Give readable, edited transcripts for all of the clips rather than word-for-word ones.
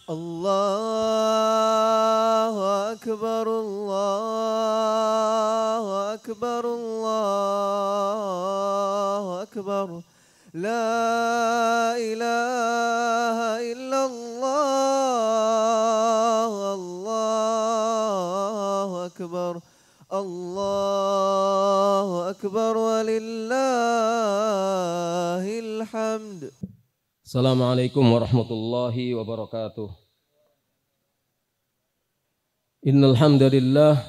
الله أكبر الله أكبر الله أكبر لا إله إلا الله الله أكبر الله أكبر ولله الحمد. Assalamualaikum warahmatullahi wabarakatuh. Innal hamdalillah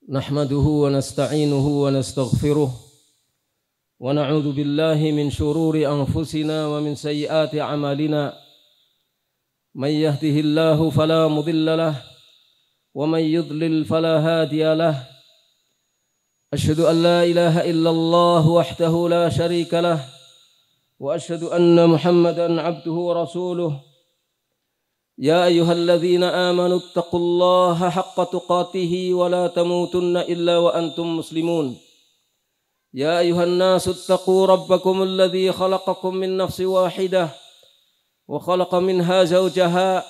nahmaduhu wa nasta'inuhu wa nastaghfiruh wa na'udzu billahi min shururi anfusina wa min sayyiati a'malina. May yahdihillahu fala mudilla lahu wa may yudlil fala hadiya lahu. Asyhadu an la ilaha illallah wahdahu la syarika lahu وأشهد أن محمدًا عبده ورسوله يا أيها الذين آمنوا اتقوا الله حق تقاته ولا تموتن إلا وأنتم مسلمون يا أيها الناس اتقوا ربكم الذي خلقكم من نفس واحدة وخلق منها زوجها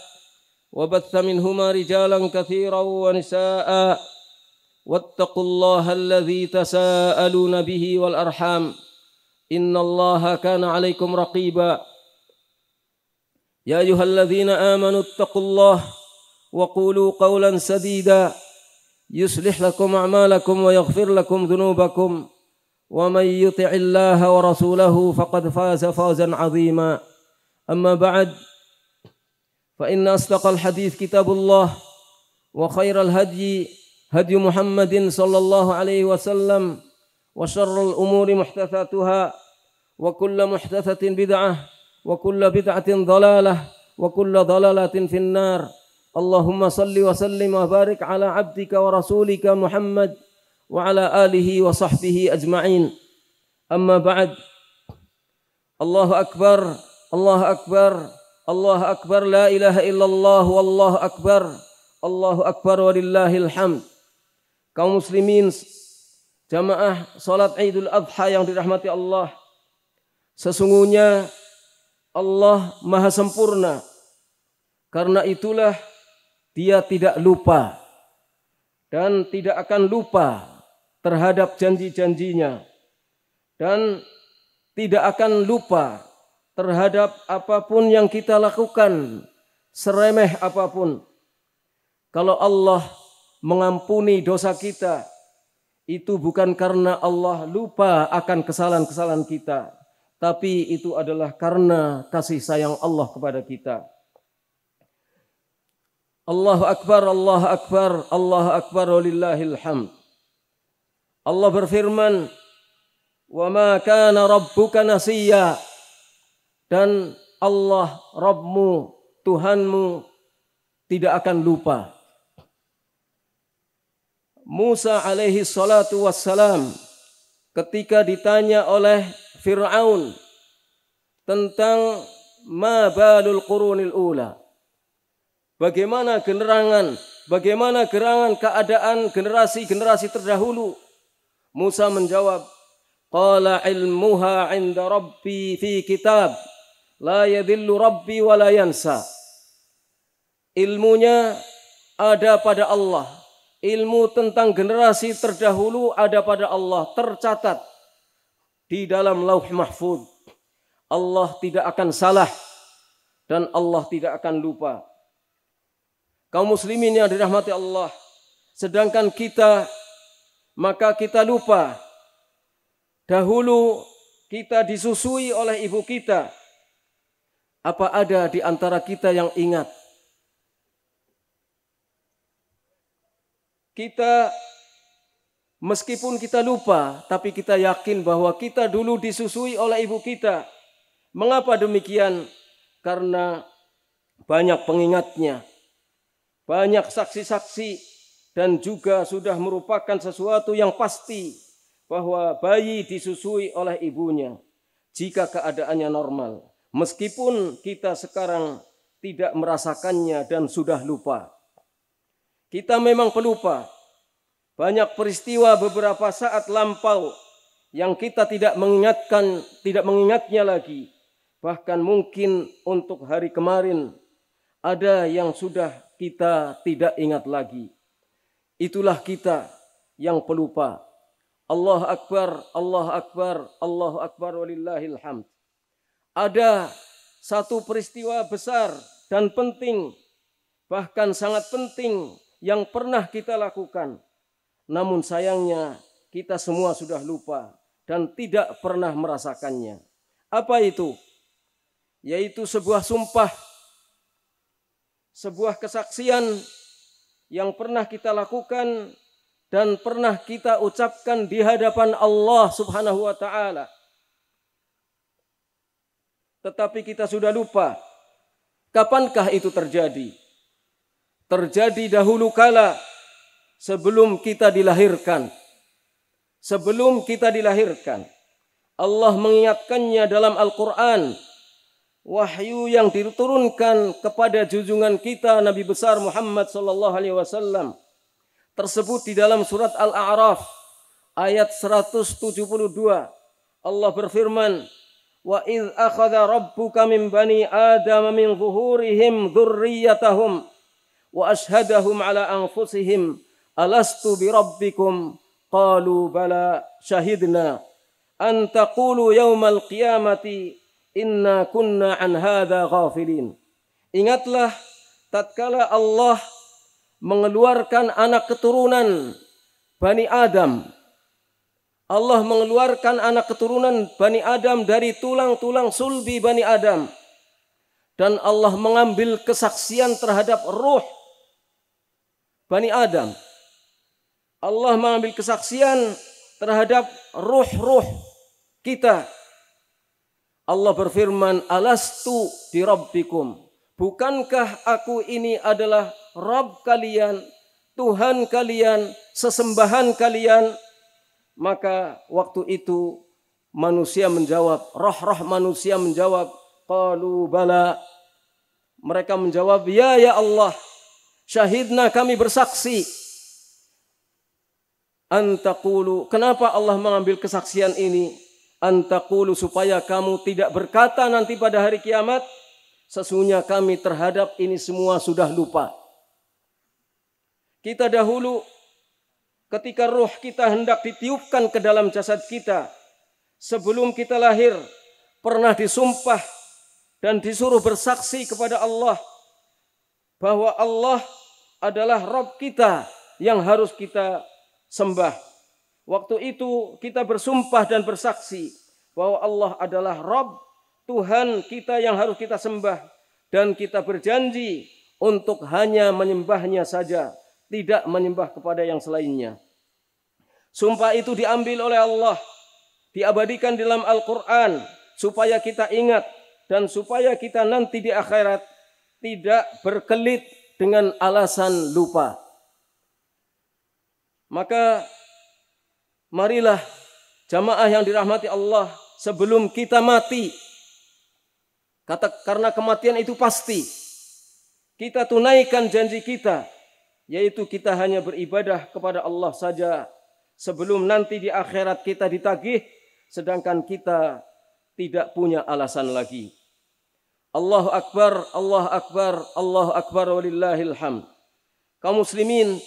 وبث منهما رجالا كثيرا ونساء واتقوا الله الذي تساءلون به والأرحام إن الله كان عليكم رقيبا يا أيها الذين آمنوا اتقوا الله وقولوا قولا سديدا يصلح لكم أعمالكم ويغفر لكم ذنوبكم ومن يطع الله ورسوله فقد فاز فوزا عظيما أما بعد فإن أصدق الحديث كتاب الله وخير الهدي هدي محمد صلى الله عليه وسلم وشر الأمور محدثاتها وكل محدثة بدعة وكل بدعة ضلالة وكل ضلالة في النار. اللهم صل وسلم وبارك على عبدك ورسولك محمد وعلى آله وصحبه أجمعين. أما بعد. الله أكبر الله أكبر الله أكبر لا إله إلا الله والله أكبر الله أكبر ولله الحمد. Kaum muslimin, jamaah salat Idul Adha yang dirahmati Allah, sesungguhnya Allah maha sempurna. Karena itulah Dia tidak lupa dan tidak akan lupa terhadap janji-janjinya, dan tidak akan lupa terhadap apapun yang kita lakukan, seremeh apapun. Kalau Allah mengampuni dosa kita, itu bukan karena Allah lupa akan kesalahan-kesalahan kita, tapi itu adalah karena kasih sayang Allah kepada kita. Allahu Akbar, Allahu Akbar, Allahu Akbar walillahil hamd. Allah berfirman, "Wa ma kana rabbuka nasiya." Dan Allah, Rabbmu, Tuhanmu tidak akan lupa. Musa alaihi salatu wassalam ketika ditanya oleh Fir'aun tentang ma balul qurunil ula, bagaimana gerangan keadaan generasi-generasi terdahulu, Musa menjawab, qala ilmuha 'inda rabbi fi kitab la yadhillu rabbi wa la yansa. Ilmunya ada pada Allah. Ilmu tentang generasi terdahulu ada pada Allah, tercatat di dalam Lauh Mahfuz. Allah tidak akan salah dan Allah tidak akan lupa. Kaum muslimin yang dirahmati Allah, sedangkan kita, maka kita lupa. Dahulu kita disusui oleh ibu kita. Apa ada di antara kita yang ingat? Kita, meskipun kita lupa, tapi kita yakin bahwa kita dulu disusui oleh ibu kita. Mengapa demikian? Karena banyak pengingatnya, banyak saksi-saksi, dan juga sudah merupakan sesuatu yang pasti bahwa bayi disusui oleh ibunya jika keadaannya normal. Meskipun kita sekarang tidak merasakannya dan sudah lupa. Kita memang pelupa. Banyak peristiwa beberapa saat lampau yang kita tidak mengingatnya lagi. Bahkan mungkin untuk hari kemarin ada yang sudah kita tidak ingat lagi. Itulah kita yang pelupa. Allah Akbar, Allah Akbar, Allah Akbar walillahil hamd. Ada satu peristiwa besar dan penting, bahkan sangat penting yang pernah kita lakukan. Namun sayangnya kita semua sudah lupa dan tidak pernah merasakannya. Apa itu? Yaitu sebuah sumpah, sebuah kesaksian yang pernah kita lakukan dan pernah kita ucapkan di hadapan Allah Subhanahu wa taala. Tetapi kita sudah lupa. Kapankah itu terjadi? Terjadi dahulu kala sebelum kita dilahirkan. Sebelum kita dilahirkan. Allah mengingatkannya dalam Al-Quran. Wahyu yang diturunkan kepada junjungan kita Nabi besar Muhammad sallallahu alaihi wasallam tersebut di dalam surat Al-A'raf ayat 172. Allah berfirman, "Wa idz akhadha rabbuka min bani Adama min zuhurihim dzurriyyatahum wa ashhadahum ala anfusihim alastu bi rabbikum qalu bala syahidna an taqulu yaumal qiyamati inna kunna an hadza ghafilin." Ingatlah tatkala Allah mengeluarkan anak keturunan Bani Adam. Allah mengeluarkan anak keturunan Bani Adam dari tulang-tulang sulbi Bani Adam. Dan Allah mengambil kesaksian terhadap ruh Bani Adam. Allah mengambil kesaksian terhadap ruh-ruh kita. Allah berfirman, "Alastu bi rabbikum?" Bukankah aku ini adalah Rabb kalian, Tuhan kalian, sesembahan kalian? Maka waktu itu manusia menjawab, roh-roh manusia menjawab, qalu bala. Mereka menjawab, ya Allah, syahidna, kami bersaksi. Antaqulu, kenapa Allah mengambil kesaksian ini? Antaqulu, supaya kamu tidak berkata nanti pada hari kiamat, sesungguhnya kami terhadap ini semua sudah lupa. Kita dahulu ketika ruh kita hendak ditiupkan ke dalam jasad kita, sebelum kita lahir, pernah disumpah dan disuruh bersaksi kepada Allah bahwa Allah adalah Rabb kita yang harus kita sembah. Waktu itu kita bersumpah dan bersaksi bahwa Allah adalah Rabb, Tuhan kita yang harus kita sembah, dan kita berjanji untuk hanya menyembahnya saja, tidak menyembah kepada yang selainnya. Sumpah itu diambil oleh Allah, diabadikan dalam Al-Quran, supaya kita ingat dan supaya kita nanti di akhirat tidak berkelit dengan alasan lupa. Maka marilah jamaah yang dirahmati Allah, sebelum kita mati, karena kematian itu pasti, kita tunaikan janji kita, yaitu kita hanya beribadah kepada Allah saja, sebelum nanti di akhirat kita ditagih, sedangkan kita tidak punya alasan lagi. Allahu Akbar, Allahu Akbar, Allahu Akbar walillahil hamd. Kaum muslimin,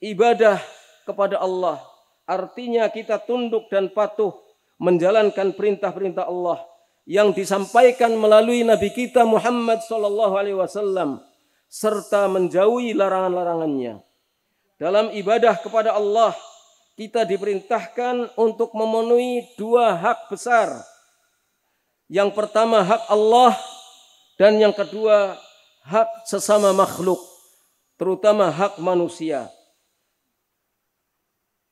ibadah kepada Allah artinya kita tunduk dan patuh menjalankan perintah-perintah Allah yang disampaikan melalui Nabi kita Muhammad sallallahu alaihi wasallam, serta menjauhi larangan-larangannya. Dalam ibadah kepada Allah, kita diperintahkan untuk memenuhi dua hak besar. Yang pertama hak Allah, dan yang kedua hak sesama makhluk, terutama hak manusia.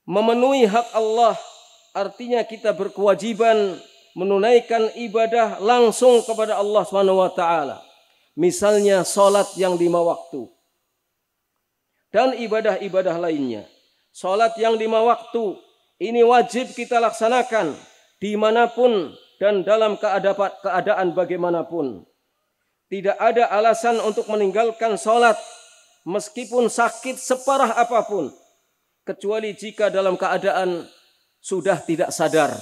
Memenuhi hak Allah artinya kita berkewajiban menunaikan ibadah langsung kepada Allah SWT. Misalnya salat yang 5 waktu. Dan ibadah-ibadah lainnya. Salat yang 5 waktu ini wajib kita laksanakan dimanapun dan dalam keadaan bagaimanapun. Tidak ada alasan untuk meninggalkan salat meskipun sakit separah apapun, kecuali jika dalam keadaan sudah tidak sadar.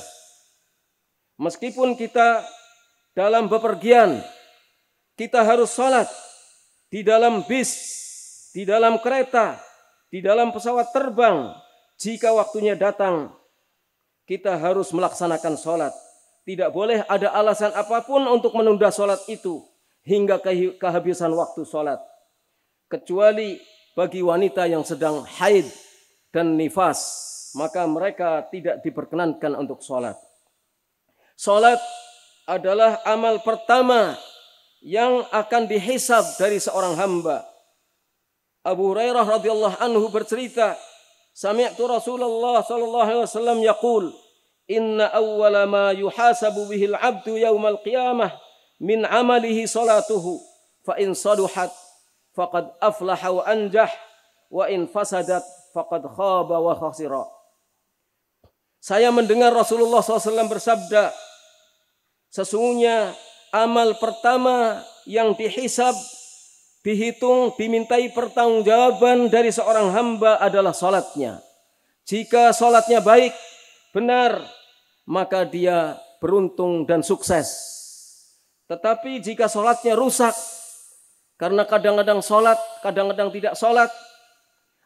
Meskipun kita dalam bepergian, kita harus salat. di dalam bis, di dalam kereta, di dalam pesawat terbang, jika waktunya datang, kita harus melaksanakan sholat. Tidak boleh ada alasan apapun untuk menunda sholat itu hingga kehabisan waktu sholat. Kecuali bagi wanita yang sedang haid dan nifas, maka mereka tidak diperkenankan untuk sholat. Sholat adalah amal pertama yang akan dihisab dari seorang hamba. Abu Hurairah radhiyallahu anhu bercerita, sami'tu Rasulullah sallallahu alaihi wasallam yaqul, inna awwala ma yuhasabu bihil 'abdu yaumal qiyamah min 'amalihi salatuhu, fa in saluhat faqad aflaha wa anjah, wa in fasadat faqad khaba wa khasira. Saya mendengar Rasulullah SAW bersabda, sesungguhnya amal pertama yang dihisab, dihitung, dimintai pertanggungjawaban dari seorang hamba adalah salatnya. Jika salatnya baik, benar, maka dia beruntung dan sukses. Tetapi jika salatnya rusak, karena kadang-kadang salat, kadang-kadang tidak salat,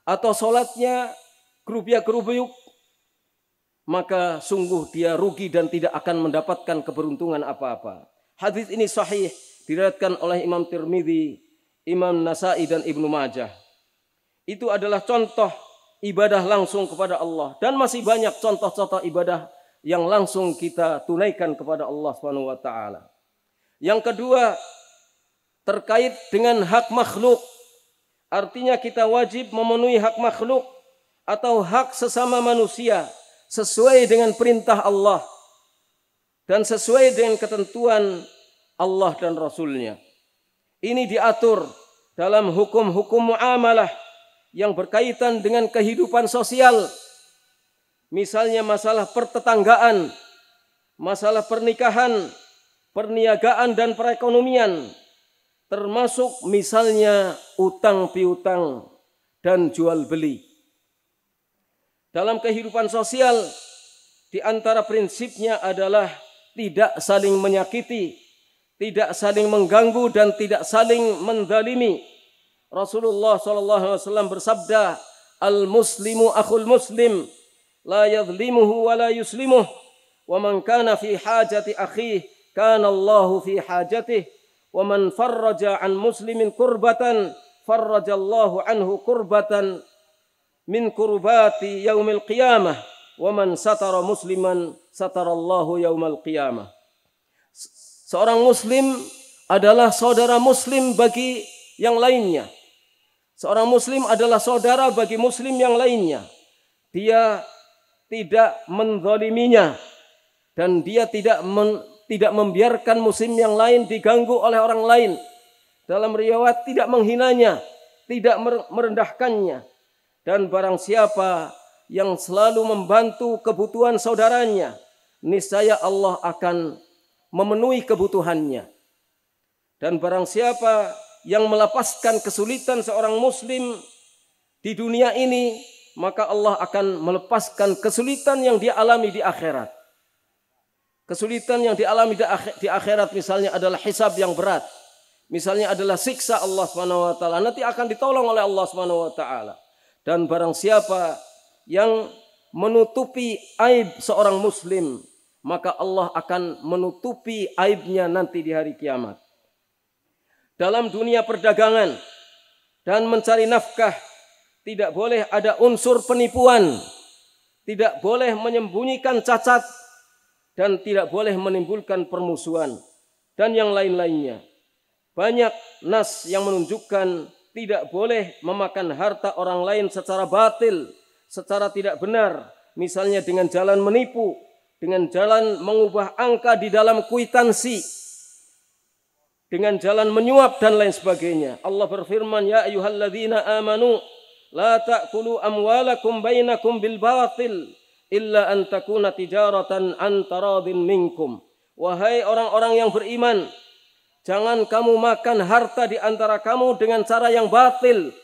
atau salatnya gerubiak-gerubuk, maka sungguh dia rugi dan tidak akan mendapatkan keberuntungan apa-apa. Hadis ini sahih, diriwayatkan oleh Imam Tirmidzi, Imam Nasa'i dan Ibnu Majah. Itu adalah contoh ibadah langsung kepada Allah, dan masih banyak contoh-contoh ibadah yang langsung kita tunaikan kepada Allah Subhanahu wa taala. Yang kedua, terkait dengan hak makhluk. Artinya kita wajib memenuhi hak makhluk atau hak sesama manusia sesuai dengan perintah Allah dan sesuai dengan ketentuan Allah dan Rasulnya. Ini diatur dalam hukum-hukum muamalah yang berkaitan dengan kehidupan sosial. Misalnya masalah pertetanggaan, masalah pernikahan, perniagaan dan perekonomian, termasuk misalnya utang piutang dan jual beli. Dalam kehidupan sosial, di antara prinsipnya adalah tidak saling menyakiti, tidak saling mengganggu dan tidak saling menzalimi. Rasulullah SAW bersabda, al-muslimu akhul muslim, la yadhlimuhu wa la yuslimuh, wa man kana fi hajati akhihi, kana Allahu fi hajatih, wa man farraja an muslimin kurbatan, farrajallahu anhu kurbatan min kurbati yaumil qiyamah, wa man satara musliman satarallahu yaumal qiyamah. Seorang muslim adalah saudara muslim bagi yang lainnya. Seorang muslim adalah saudara bagi muslim yang lainnya. Dia tidak menzaliminya dan dia tidak membiarkan muslim yang lain diganggu oleh orang lain. Dalam riwayat tidak menghinanya, tidak merendahkannya. Dan barang siapa yang selalu membantu kebutuhan saudaranya, niscaya Allah akan memenuhi kebutuhannya. Dan barang siapa yang melepaskan kesulitan seorang muslim di dunia ini, maka Allah akan melepaskan kesulitan yang dia alami di akhirat. Kesulitan yang dialami di akhirat misalnya adalah hisab yang berat. Misalnya adalah siksa Allah Subhanahu wa taala, nanti akan ditolong oleh Allah Subhanahu wa taala. Dan barang siapa yang menutupi aib seorang muslim, maka Allah akan menutupi aibnya nanti di hari kiamat. Dalam dunia perdagangan dan mencari nafkah, tidak boleh ada unsur penipuan, tidak boleh menyembunyikan cacat, dan tidak boleh menimbulkan permusuhan, dan yang lain-lainnya. Banyak nas yang menunjukkan tidak boleh memakan harta orang lain secara batil, secara tidak benar. Misalnya dengan jalan menipu, dengan jalan mengubah angka di dalam kwitansi, dengan jalan menyuap dan lain sebagainya. Allah berfirman, ya ayyuhalladzina amanu la ta'kulu amwalakum bainakum bil batil illa an takuna tijaratan an taradin minkum. Wahai orang-orang yang beriman, jangan kamu makan harta di antara kamu dengan cara yang batil,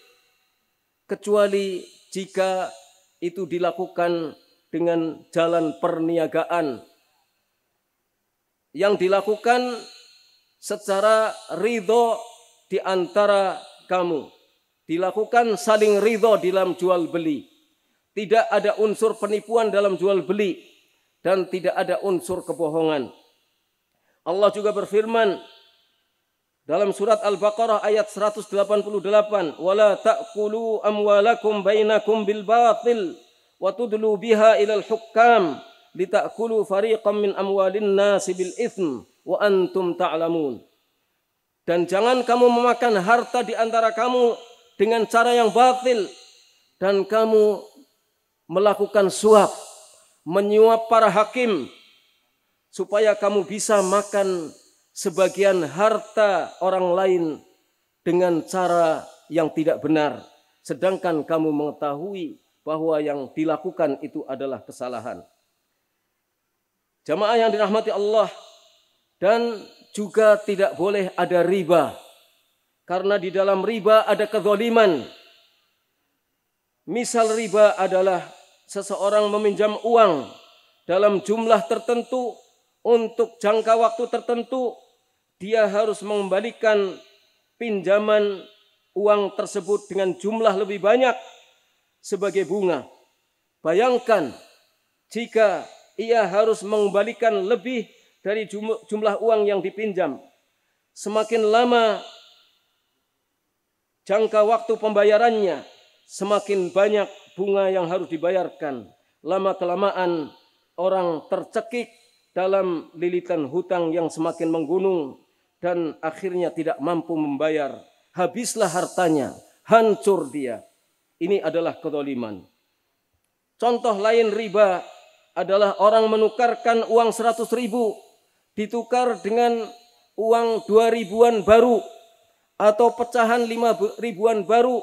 kecuali jika itu dilakukan dengan jalan perniagaan yang dilakukan secara ridho di antara kamu. Dilakukan saling ridho dalam jual beli. Tidak ada unsur penipuan dalam jual beli dan tidak ada unsur kebohongan. Allah juga berfirman dalam surat Al-Baqarah ayat 188, "Wala ta'kulu amwalakum bainakum bil batil wa tudlu biha ilal hukam litakulu fariqam min amwalin nasi bil itsm wa antum ta'lamun." Dan jangan kamu memakan harta di antara kamu dengan cara yang batil dan kamu melakukan suap, menyuap para hakim supaya kamu bisa makan sebagian harta orang lain dengan cara yang tidak benar, sedangkan kamu mengetahui bahwa yang dilakukan itu adalah kesalahan. Jamaah yang dirahmati Allah, dan juga tidak boleh ada riba, karena di dalam riba ada kezaliman. Misal riba adalah seseorang meminjam uang dalam jumlah tertentu untuk jangka waktu tertentu, dia harus mengembalikan pinjaman uang tersebut dengan jumlah lebih banyak sebagai bunga. Bayangkan jika ia harus mengembalikan lebih dari jumlah uang yang dipinjam. Semakin lama jangka waktu pembayarannya, semakin banyak bunga yang harus dibayarkan. Lama-kelamaan orang tercekik dalam lilitan hutang yang semakin menggunung dan akhirnya tidak mampu membayar. Habislah hartanya, hancur dia. Ini adalah kezaliman. Contoh lain riba adalah orang menukarkan uang 100.000 ditukar dengan uang 2.000-an baru atau pecahan 5.000-an baru,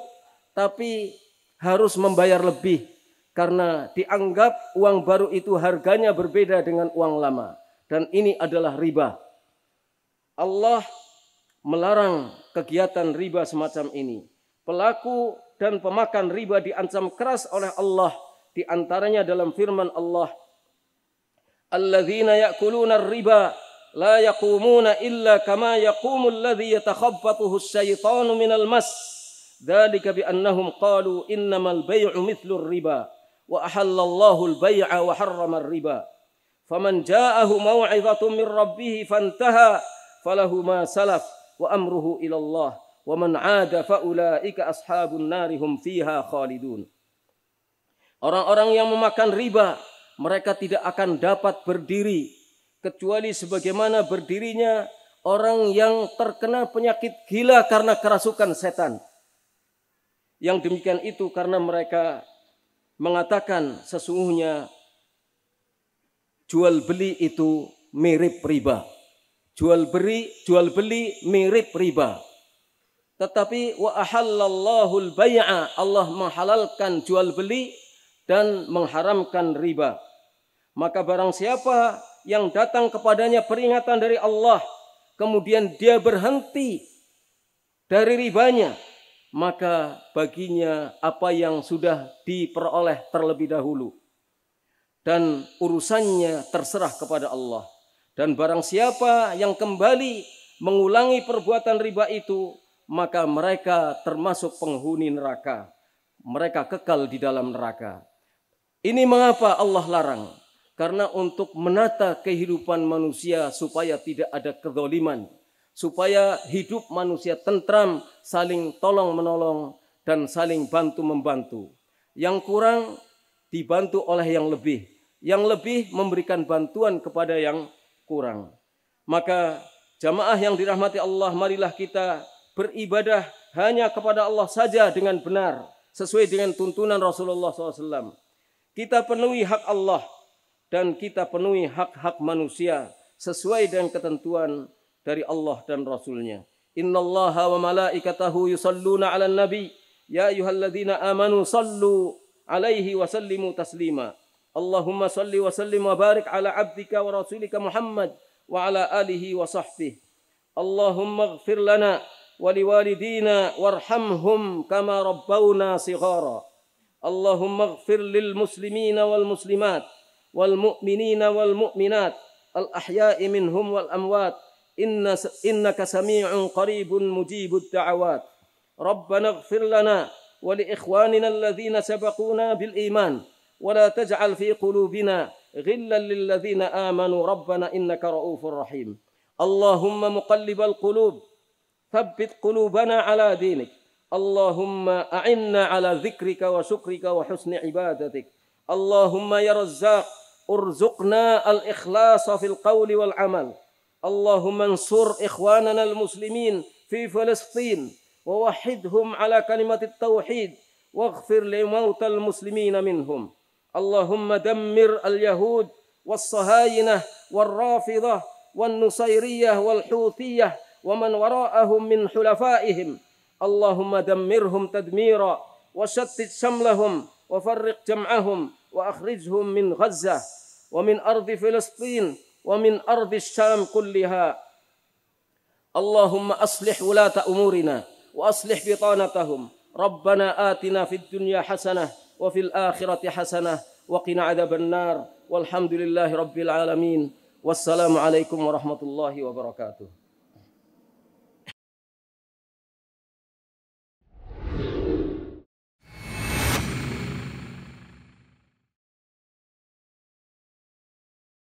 tapi harus membayar lebih karena dianggap uang baru itu harganya berbeda dengan uang lama, dan ini adalah riba. Allah melarang kegiatan riba semacam ini. Pelaku dan pemakan riba diancam keras oleh Allah, di antaranya dalam firman Allah, "Alladzina ya'kuluna ar-riba la yaqumuna illa kama yaqumul ladzi yatakhabbathu asy-syaitanu minal mas. Dzalika bi annahum qalu innamal bay'u mithlur riba wa ahallallahu al-bay'a wa harrama ar-riba. Faman ja'ahu maw'izatun min rabbih fantaha falahu ma salaf wa amruhu ila Allah wa man 'ada fa ulaika ashabun nari hum fiha khalidun." Orang-orang yang memakan riba, mereka tidak akan dapat berdiri kecuali sebagaimana berdirinya orang yang terkena penyakit gila karena kerasukan setan. Yang demikian itu karena mereka mengatakan sesungguhnya jual beli itu mirip riba. Jual beli mirip riba. Tetapi wa ahallallahu al-bay'a, Allah menghalalkan jual beli dan mengharamkan riba. Maka barang siapa yang datang kepadanya peringatan dari Allah, kemudian dia berhenti dari ribanya, maka baginya apa yang sudah diperoleh terlebih dahulu, dan urusannya terserah kepada Allah. Dan barang siapa yang kembali mengulangi perbuatan riba itu, maka mereka termasuk penghuni neraka. Mereka kekal di dalam neraka. Ini mengapa Allah larang? Karena untuk menata kehidupan manusia supaya tidak ada kezaliman, supaya hidup manusia tentram, saling tolong-menolong dan saling bantu-membantu. Yang kurang dibantu oleh yang lebih memberikan bantuan kepada yang kurang. Maka jamaah yang dirahmati Allah, marilah kita beribadah hanya kepada Allah saja dengan benar, sesuai dengan tuntunan Rasulullah SAW. Kita penuhi hak Allah dan kita penuhi hak-hak manusia sesuai dengan ketentuan dari Allah dan Rasulnya. Innallaha wa malaikatahu yusalluna 'alan nabi ya ayyuhalladzina amanu sallu 'alaihi wa sallimu taslima. Allahumma salli wa sallim wa barik 'ala 'abdika wa rasulika Muhammad wa 'ala alihi wa sahbihi. Allahumma ighfir lana wa liwalidina warhamhum kama rabbawna shighara. Allahumma ighfir lil muslimina wal muslimat wal mu'minina wal mu'minat al ahya'i minhum wal amwat إنك سميع قريب مجيب الدعوات. ربنا اغفر لنا ولإخواننا الذين سبقونا بالإيمان ولا تجعل في قلوبنا غلا للذين آمنوا ربنا إنك رؤوف رحيم. اللهم مقلب القلوب ثبت قلوبنا على دينك. اللهم أعنا على ذكرك وشكرك وحسن عبادتك. اللهم يا رزاق ارزقنا الإخلاص في القول والعمل. اللهم انصر إخواننا المسلمين في فلسطين ووحدهم على كلمة التوحيد واغفر لموتى المسلمين منهم. اللهم دمر اليهود والصهاينة والرافضة والنصيرية والحوثية ومن وراءهم من حلفائهم. اللهم دمرهم تدميرا وشتت شملهم وفرق جمعهم وأخرجهم من غزة ومن أرض فلسطين ومن أرض الشام كلها. اللهم أصلح ولاة أمورنا وأصلح بطانتهم. ربنا آتنا في الدنيا حسنة وفي الآخرة حسنة وقنا عذاب النار. والحمد لله رب العالمين. والسلام عليكم ورحمة الله وبركاته.